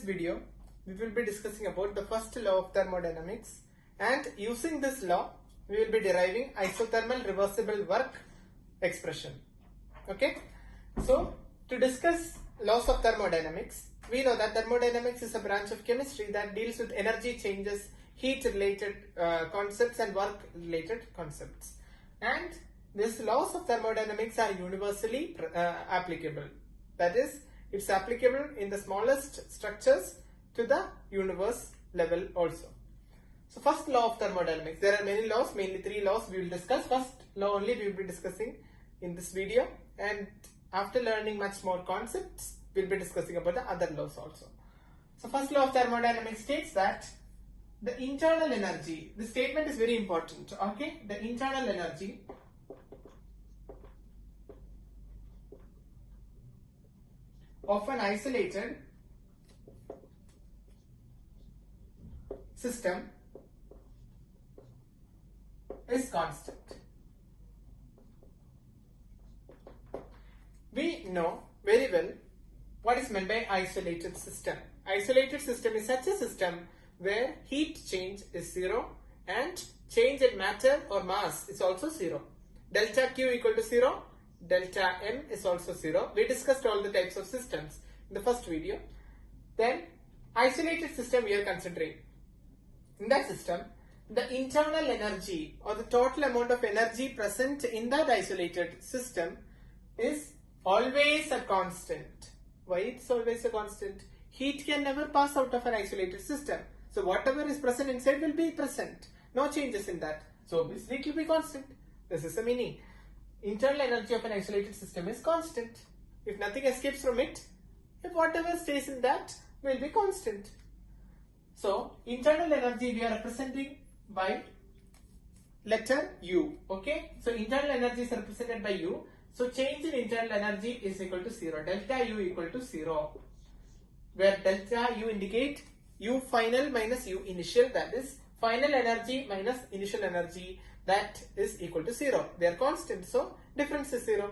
video, we will be discussing about the first law of thermodynamics, and using this law, we will be deriving isothermal reversible work expression. Okay, so to discuss laws of thermodynamics, we know that thermodynamics is a branch of chemistry that deals with energy changes, heat related concepts and work related concepts, and these laws of thermodynamics are universally applicable. That is, it's applicable in the smallest structures to the universe level also. So first law of thermodynamics, there are many laws, mainly 3 laws we will discuss. First law only we will be discussing in this video, and after learning much more concepts, we will be discussing about the other laws also. So first law of thermodynamics states that the internal energy, the statement is very important, okay? The internal energy of an isolated system is constant. We know very well what is meant by isolated system. Isolated system is such a system where heat change is 0 and change in matter or mass is also 0. Delta Q equal to 0, delta M is also 0. We discussed all the types of systems in the first video. Then isolated system we are considering. In that system, the internal energy or the total amount of energy present in that isolated system is always a constant. Why it's always a constant? Heat can never pass out of an isolated system. So whatever is present inside will be present. No changes in that. So obviously it will be constant. This is the meaning. Internal energy of an isolated system is constant. If nothing escapes from it, if whatever stays in that will be constant. So internal energy we are representing by letter U. Okay. So internal energy is represented by U. So change in internal energy is equal to 0. Delta U equal to 0. Where delta U indicate U final minus U initial, that is final energy minus initial energy, that is equal to 0. They are constant, so difference is 0.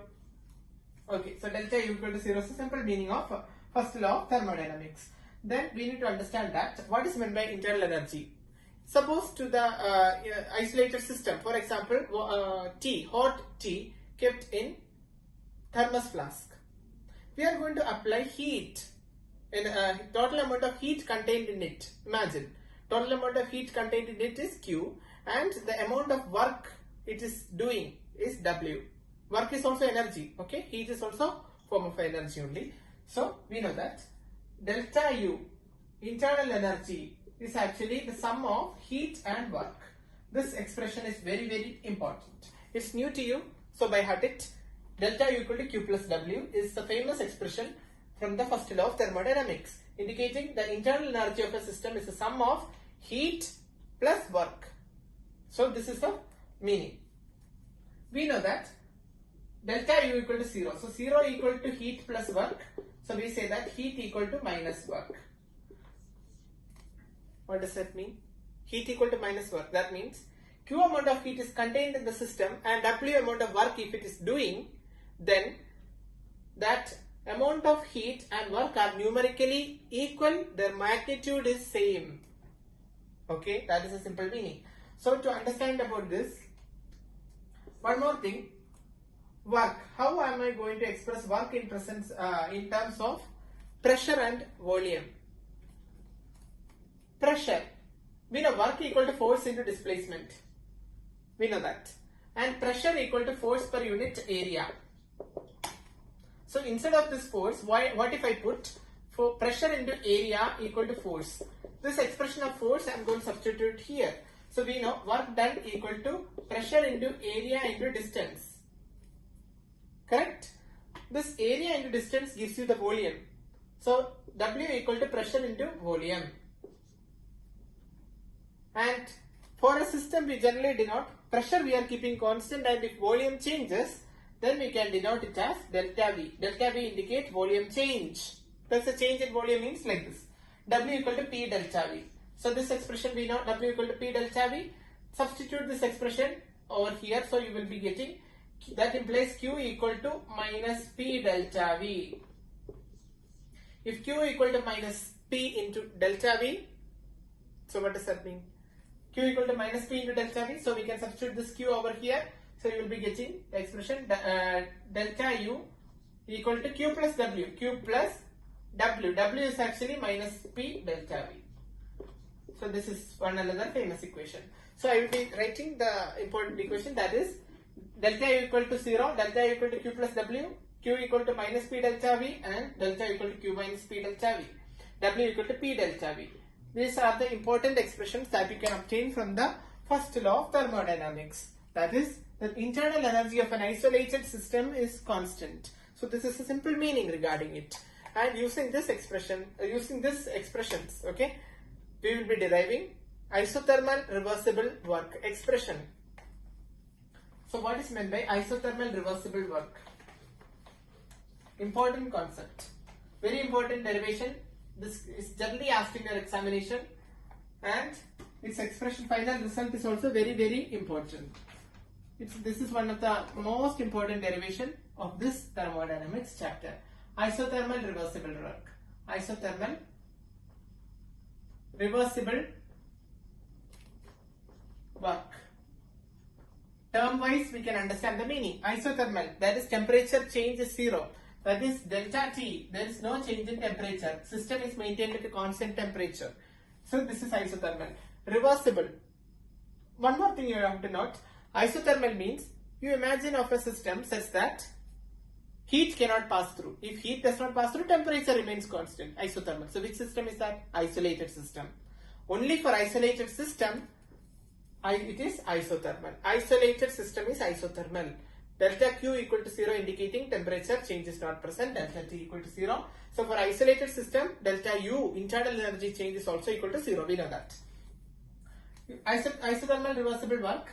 Okay, so delta U equal to 0 is the simple meaning of first law of thermodynamics. Then we need to understand that what is meant by internal energy. Suppose to the isolated system, for example, hot tea kept in thermos flask. We are going to apply heat. Total amount of heat contained in it. Imagine, total amount of heat contained in it is Q, and the amount of work it is doing is W. Work is also energy, okay? Heat is also form of energy only. So we know that delta U, internal energy, is actually the sum of heat and work. This expression is very, very important. It's new to you, so by heart it. Delta U equal to Q plus W is the famous expression from the first law of thermodynamics, indicating the internal energy of a system is the sum of heat plus work. So this is the meaning. We know that delta U equal to 0. So 0 equal to heat plus work. So we say that heat equal to minus work. What does that mean? Heat equal to minus work. That means Q amount of heat is contained in the system and W amount of work if it is doing, then that amount of heat and work are numerically equal, their magnitude is same. Okay, that is a simple meaning. So to understand about this, one more thing, work. How am I going to express work in presence in terms of pressure and volume? Pressure, we know work equal to force into displacement. We know that. And pressure equal to force per unit area. So instead of this force, what if I put for pressure into area equal to force? This expression of force I am going to substitute here. So we know work done equal to pressure into area into distance. Correct? This area into distance gives you the volume. So W equal to pressure into volume. And for a system we generally denote pressure we are keeping constant, and if volume changes, then we can denote it as delta V. Delta V indicates volume change. Thus a change in volume means like this. W equal to P delta V. So this expression we know W equal to P delta V. Substitute this expression over here. So you will be getting, that implies Q equal to minus P delta V. If Q equal to minus P, P into delta V. So what does that mean? Q equal to minus P into delta V. So we can substitute this Q over here. So you will be getting the expression delta U equal to Q plus W. Q plus W. W is actually minus P delta V. So this is one another famous equation. So I will be writing the important equation, that is delta U equal to 0, delta U equal to Q plus W, Q equal to minus P delta V, and delta equal to Q minus P delta V, W equal to P delta V. These are the important expressions that you can obtain from the first law of thermodynamics. That is, the internal energy of an isolated system is constant. So this is a simple meaning regarding it. And using this expression, using these expressions, okay, we will be deriving isothermal reversible work expression. So what is meant by isothermal reversible work? Important concept. Very important derivation. This is generally asked in your examination, and its expression, final result is also very, very important. This is one of the most important derivation of this thermodynamics chapter. Isothermal reversible work. Isothermal reversible work. Term wise we can understand the meaning. Isothermal, that is temperature change is 0. That is delta T, there is no change in temperature. System is maintained at a constant temperature. So this is isothermal. Reversible. One more thing you have to note. Isothermal means you imagine of a system such that heat cannot pass through. If heat does not pass through, temperature remains constant. Isothermal. So which system is that? Isolated system. Only for isolated system it is isothermal. Isolated system is isothermal. Delta Q equal to 0 indicating temperature change is not present. Delta T equal to 0. So for isolated system, delta U, internal energy change, is also equal to 0. We know that. Isothermal reversible work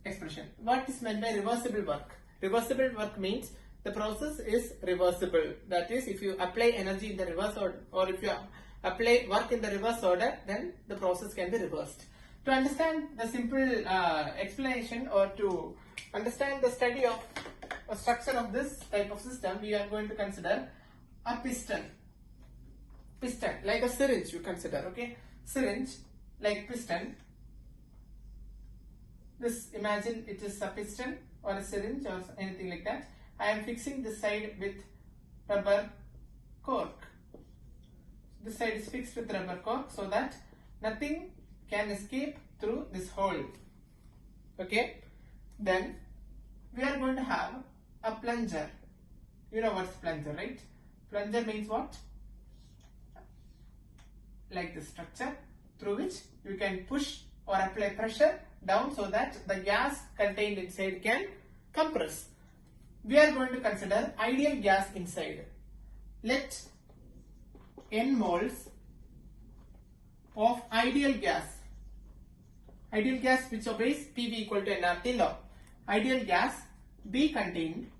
expression. What is meant by reversible work? Reversible work means the process is reversible. That is, if you apply energy in the reverse order, or if you apply work in the reverse order, then the process can be reversed. To understand the simple explanation, or to understand the study of a structure of this type of system, we are going to consider a piston. Piston, like a syringe you consider, okay? Syringe, like piston. This, imagine it is a piston or a syringe or anything like that. I am fixing this side with rubber cork. This side is fixed with rubber cork so that nothing can escape through this hole. Okay? Then we are going to have a plunger. You know what's plunger, right? Plunger means what? Like this structure through which you can push or apply pressure down so that the gas contained inside can compress. We are going to consider ideal gas inside. Let n moles of ideal gas which obeys PV equal to nRT law, ideal gas be contained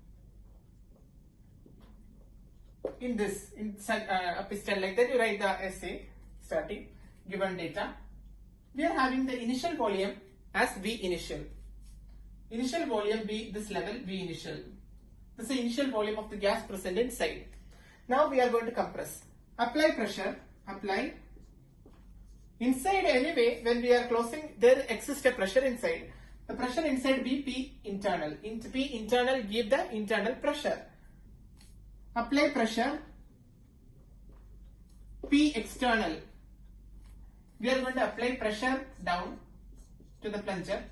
in this, inside a piston like that. You write the essay starting, given data. We are having the initial volume as V initial. Initial volume be this level, V initial. This is the initial volume of the gas present inside. Now we are going to compress. Apply pressure, apply. Inside anyway, when we are closing, there exists a pressure inside. The pressure inside be P internal. P internal give the internal pressure. Apply pressure P external. We are going to apply pressure down to the plunger,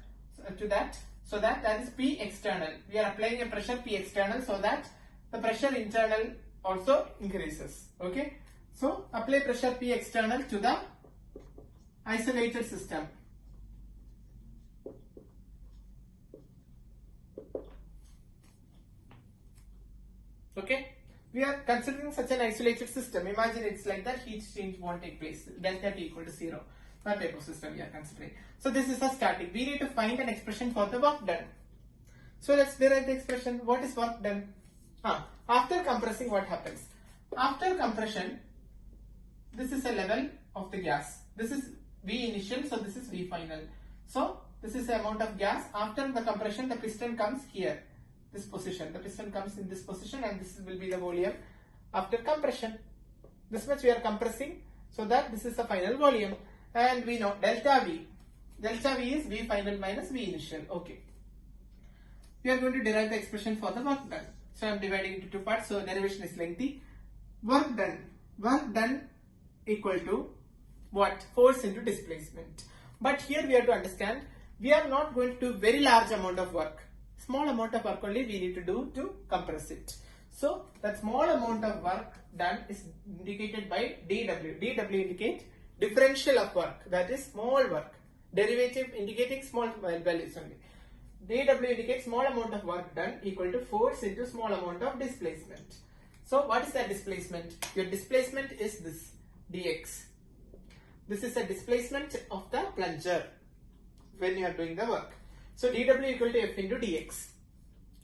so that is P external. We are applying a pressure P external so that the pressure internal also increases. Okay. So apply pressure P external to the isolated system. Okay. We are considering such an isolated system. Imagine it's like that, heat change won't take place. Delta T equal to 0. That type of system we are considering. So this is a static. We need to find an expression for the work done. So let's derive the expression. What is work done? After compressing, what happens? After compression, this is a level of the gas. This is V initial, so this is V final. So this is the amount of gas. After the compression, the piston comes here, this position. The piston comes in this position, and this will be the volume after compression. This much we are compressing, So that this is the final volume. And we know delta V. Delta V is V final minus V initial. Okay. We are going to derive the expression for the work done. So I am dividing into two parts. So derivation is lengthy. Work done. Work done equal to what? Force into displacement. But here we have to understand, we are not going to do very large amount of work. Small amount of work only we need to do to compress it. So that small amount of work done is indicated by dW. dW indicates differential of work, that is small work. Derivative indicating small values only. dW indicates small amount of work done equal to force into small amount of displacement. So what is that displacement? Your displacement is this dx. This is a displacement of the plunger when you are doing the work. So dW equal to F into dx.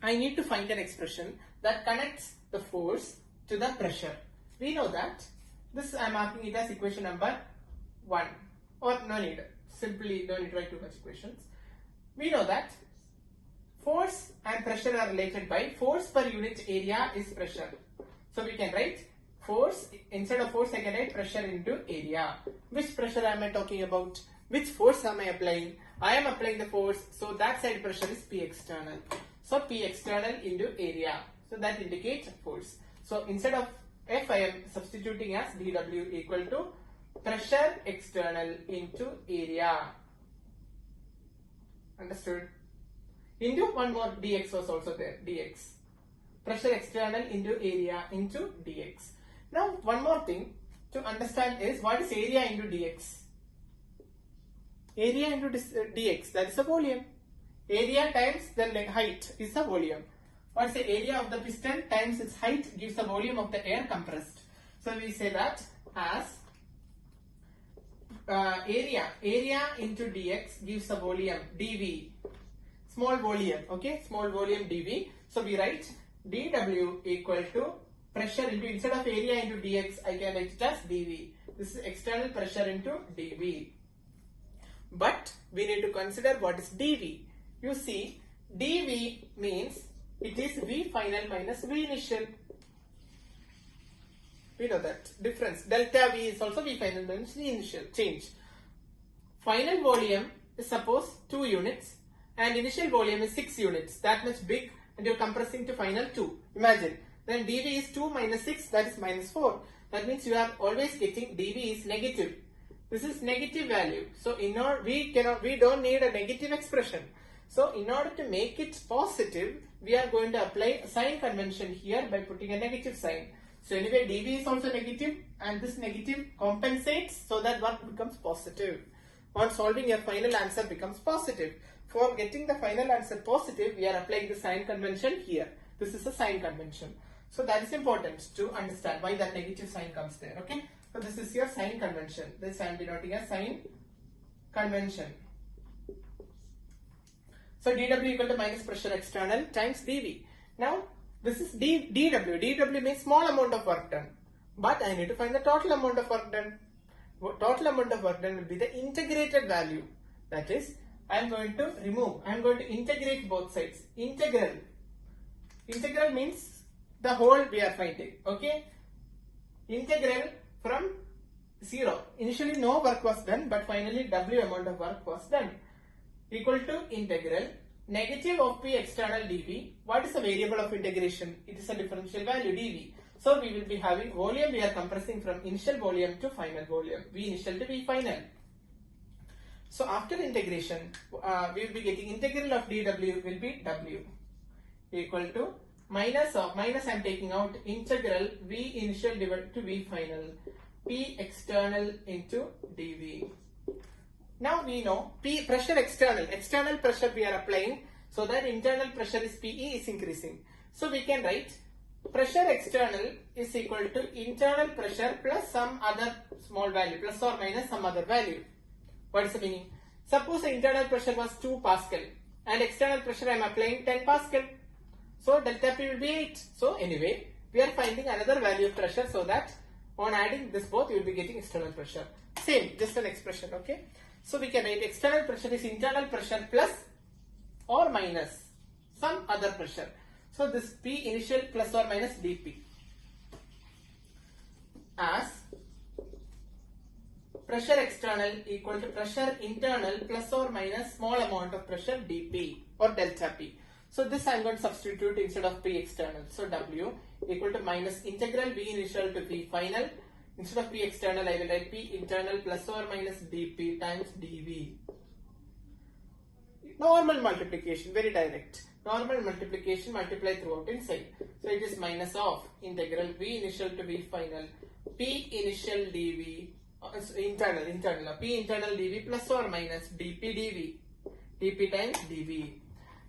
I need to find an expression that connects the force to the pressure. We know that. This I am marking it as equation number 1. Or no need. Simply don't need to write too much equations. We know that force and pressure are related by force per unit area is pressure. So we can write force, instead of force I can write pressure into area. Which pressure am I talking about? Which force am I applying? I am applying the force, so that side pressure is P external. So P external into area. So that indicates force. So instead of F I am substituting as dW equal to pressure external into area. Understood? Into one more dx was also there, dx. Pressure external into area into dx. Now one more thing to understand is what is area into dx? Area into dx, that is the volume. Area times the height is the volume. What is the area of the piston times its height gives the volume of the air compressed. So we say that as area into dx gives the volume dV. Small volume, okay, small volume dV. So we write dW equal to pressure into, instead of area into dx, I can write it as dV. This is external pressure into dV. But we need to consider what is dV. You see, dV means it is V final minus V initial. We know that difference. Delta V is also V final minus V initial. Change. Final volume is suppose 2 units and initial volume is 6 units. That much big, and you are compressing to final 2. Imagine. Then dV is 2 minus 6, that is minus 4. That means you are always getting dV is negative. This is negative value. So in order, we don't need a negative expression. So in order to make it positive, we are going to apply a sign convention here by putting a negative sign. So anyway, dV is also negative, and this negative compensates so that work becomes positive. On solving, your final answer becomes positive. For getting the final answer positive, we are applying the sign convention here. This is a sign convention. So that is important to understand why that negative sign comes there. Okay. So this is your sign convention. This I am denoting as sign convention. So dW equal to minus pressure external times dV. Now this is dW. dW means small amount of work done. But I need to find the total amount of work done. Total amount of work done will be the integrated value. That is, I am going to remove. I am going to integrate both sides. Integral. Integral means the whole we are finding. Okay. Integral from 0. Initially no work was done, but finally W amount of work was done. Equal to integral negative of P external dV. What is the variable of integration? It is a differential value dV. So we will be having volume, we are compressing from initial volume to final volume. V initial to V final. So after integration, we will be getting integral of dW will be W equal to minus I am taking out integral V initial divided to V final. P external into dV. Now we know P pressure external pressure we are applying, so that internal pressure is PE is increasing. So we can write pressure external is equal to internal pressure plus some other small value, plus or minus some other value. What is the meaning? Suppose the internal pressure was 2 Pascal and external pressure I am applying 10 Pascal. So delta P will be 8. So anyway, we are finding another value of pressure, so that on adding this both you will be getting external pressure. Same, just an expression, okay? So we can write external pressure is internal pressure plus or minus some other pressure. So this P initial plus or minus dP as pressure external equal to pressure internal plus or minus small amount of pressure dP or delta P. So this I am going to substitute instead of P external. So W equal to minus integral V initial to V final. Instead of P external, I will write P internal plus or minus dP times dV. Normal multiplication, very direct. Normal multiplication, multiply throughout inside. So it is minus of integral V initial to V final, P initial dV, internal, P internal dV plus or minus dP dV, dP times dV.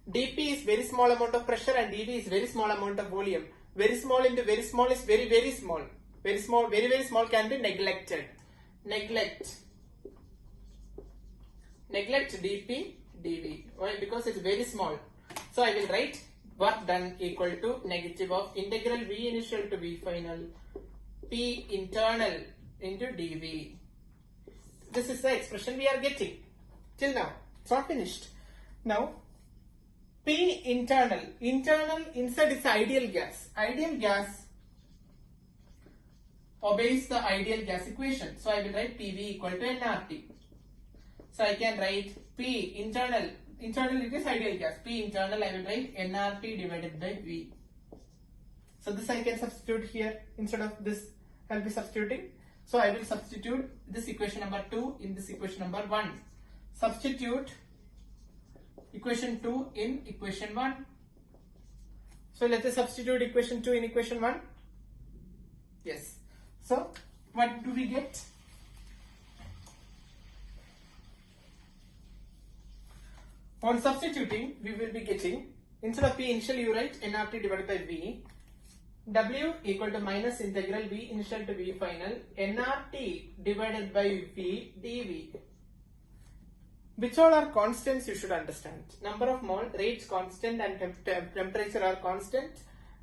dP is very small amount of pressure and dV is very small amount of volume. Very small into very small is very, very small. Very small, very, very small can be neglected. Neglect dP dV. Why? Because it's very small. So I will write work done equal to negative of integral V initial to V final, P internal into dV. This is the expression we are getting till now. It's not finished. Now P internal inside is ideal gas. Ideal gas obeys the ideal gas equation. So I will write PV equal to nRT. So I can write P internal it is ideal gas. P internal I will write nRT divided by V. So this I can substitute here instead of this I will be substituting. So I will substitute this equation number 2 in this equation number 1. Substitute equation 2 in equation 1. So let us substitute equation 2 in equation 1. Yes. So what do we get? On substituting, we will be getting, instead of P initial you write nRT divided by V, W equal to minus integral V initial to V final, nRT divided by V dV. Which all are constants you should understand. Number of mole, rate constant and temperature are constant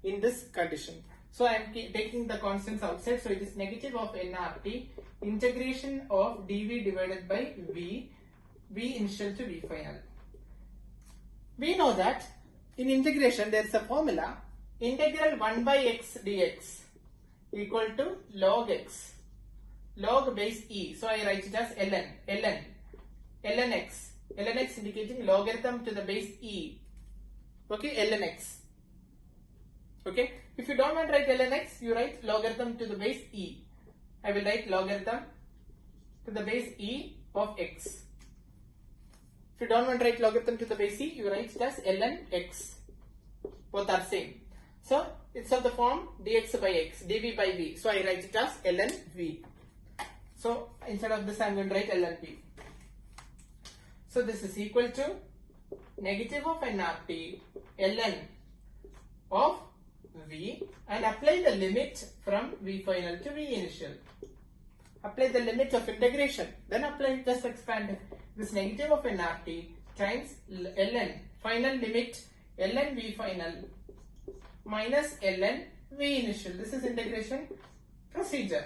in this condition. So I am taking the constants outside. So it is negative of nRT integration of dV divided by V initial to V final. We know that in integration there is a formula, integral 1 by x dx equal to log x, log base e. So I write it as ln x indicating logarithm to the base e. Okay, ln x. Okay, if you don't want to write ln x, you write logarithm to the base e. I will write logarithm to the base e of x. If you don't want to write logarithm to the base e, you write it as ln x. Both are same. So it's of the form dx by x, dv by v. So I write it as ln v. So instead of this, I am going to write ln v. So this is equal to negative of nRT ln of v, and apply the limit from v final to v initial. Apply the limit of integration. Then apply, just expand this negative of nRT times ln final limit ln v final minus ln v initial. This is integration procedure.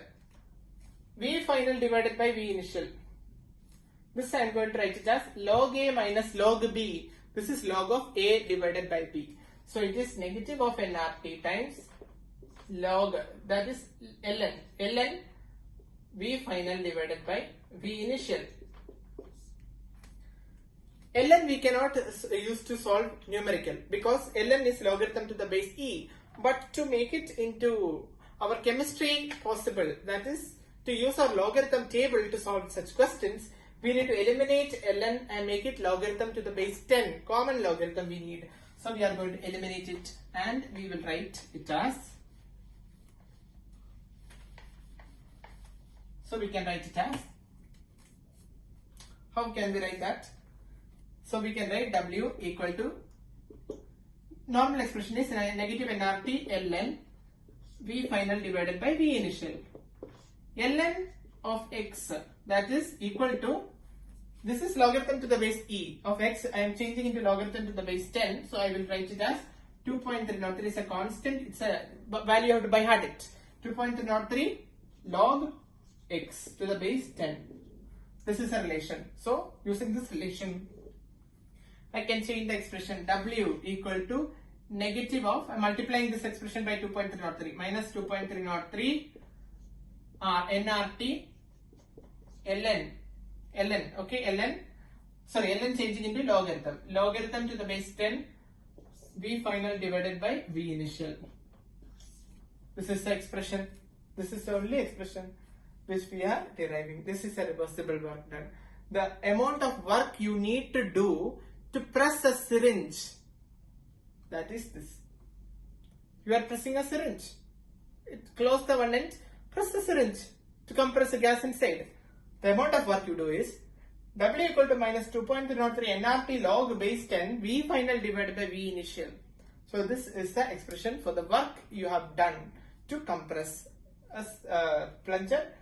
V final divided by v initial. This I am going to write it as log a minus log b. This is log of a divided by b. So it is negative of nRT times log, that is ln v final divided by v initial. Ln we cannot use to solve numerical because ln is logarithm to the base e. But to make it into our chemistry possible, that is to use our logarithm table to solve such questions, we need to eliminate ln and make it logarithm to the base 10. Common logarithm we need. So we are going to eliminate it and we will write it as, so we can write it as, how can we write that? So we can write W equal to, normal expression is negative nRT ln V final divided by V initial. Ln of x, that is equal to, this is logarithm to the base e of x. I am changing into logarithm to the base 10. So I will write it as 2.303 is a constant. It's a value you have to by heart it. 2.303 log x to the base 10. This is a relation. So using this relation, I can change the expression W equal to negative of, I am multiplying this expression by 2.303 minus 2.303 nRT ln, okay, ln changing into logarithm to the base 10 V final divided by V initial. This is the expression, this is the only expression which we are deriving. This is a reversible work done. The amount of work you need to do to press a syringe, that is this. You are pressing a syringe. Close the one end, press the syringe to compress the gas inside. The amount of work you do is W equal to minus 2.303 nRT log base 10 V final divided by V initial. So this is the expression for the work you have done to compress a plunger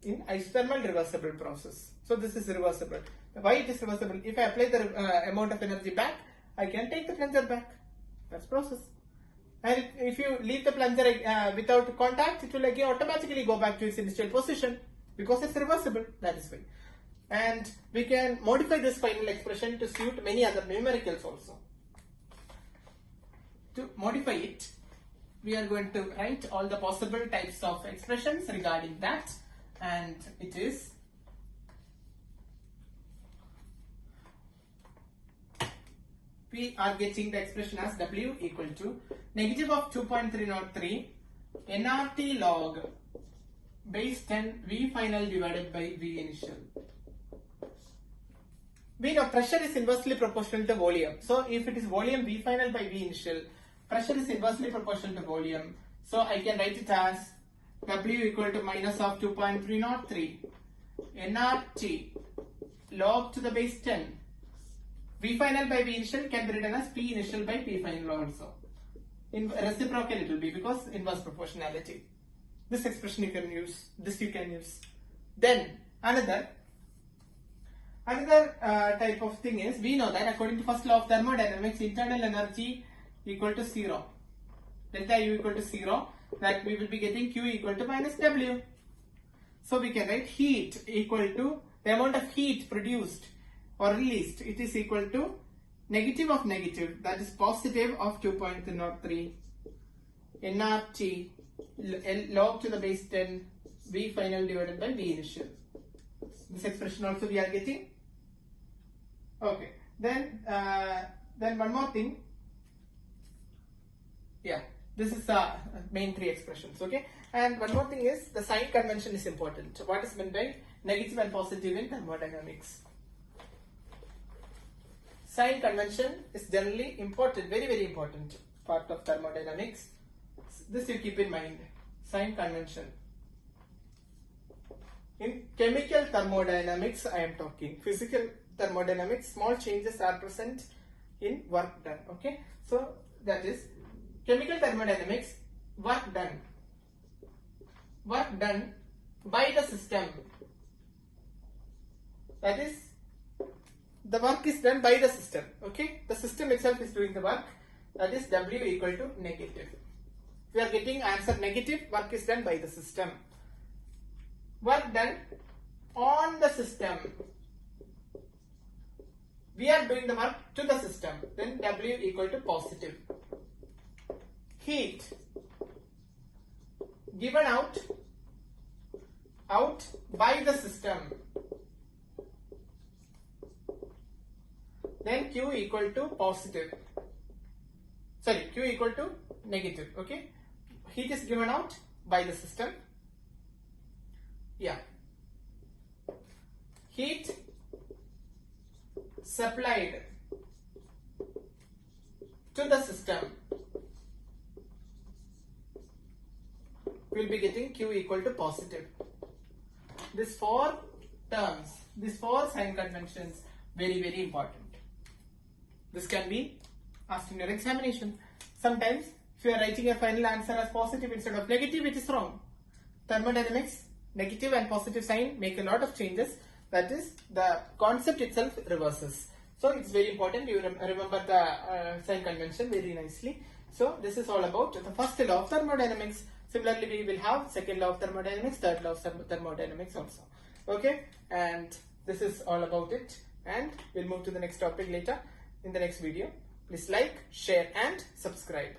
in isothermal reversible process. So this is reversible. Why it is reversible? If I apply the amount of energy back, I can take the plunger back. That's process. And if you leave the plunger without contact, it will again automatically go back to its initial position because it's reversible. That is why. And we can modify this final expression to suit many other numericals also. To modify it, we are going to write all the possible types of expressions regarding that, and it is we are getting the expression as W equal to negative of 2.303 nRT log base 10 V final divided by V initial. We know pressure is inversely proportional to volume. So if it is volume V final by V initial, pressure is inversely proportional to volume. So I can write it as W equal to minus of 2.303 nRT log to the base 10 V final by V initial can be written as P initial by P final also. In reciprocal it will be because inverse proportionality. This expression you can use. This you can use. Then another type of thing is, we know that according to first law of thermodynamics, internal energy equal to 0. Delta U equal to 0. That we will be getting Q equal to minus W. So we can write heat equal to the amount of heat produced or released. It is equal to negative of negative, that is positive of 2.03 nRT log to the base 10 V final divided by V initial. This expression also we are getting. Okay. Then one more thing. Yeah. This is the main three expressions. Okay. And one more thing is the sign convention is important. What is meant by negative and positive in thermodynamics? Sign convention is generally important, very very important part of thermodynamics. This you keep in mind. Sign convention. In chemical thermodynamics, I am talking. Physical thermodynamics, small changes are present in work done. Okay, so that is chemical thermodynamics, work done by the system. That is, the work is done by the system. Okay, the system itself is doing the work. That is W equal to negative. We are getting answer negative. Work is done by the system. Work done on the system. We are doing the work to the system. Then W equal to positive. Heat given out by the system. Then Q equal to positive. Sorry, Q equal to negative. Okay. Heat is given out by the system. Yeah. Heat supplied to the system. We'll be getting Q equal to positive. These four terms, these four sign conventions, very very important. This can be asked in your examination. Sometimes if you are writing a final answer as positive instead of negative, it is wrong. Thermodynamics, negative and positive sign make a lot of changes. That is, the concept itself reverses. So it's very important you remember the sign convention very nicely. So this is all about the first law of thermodynamics. Similarly, we will have second law of thermodynamics, third law of thermodynamics also. Okay, and this is all about it. And we'll move to the next topic later in the next video. Please like, share and subscribe.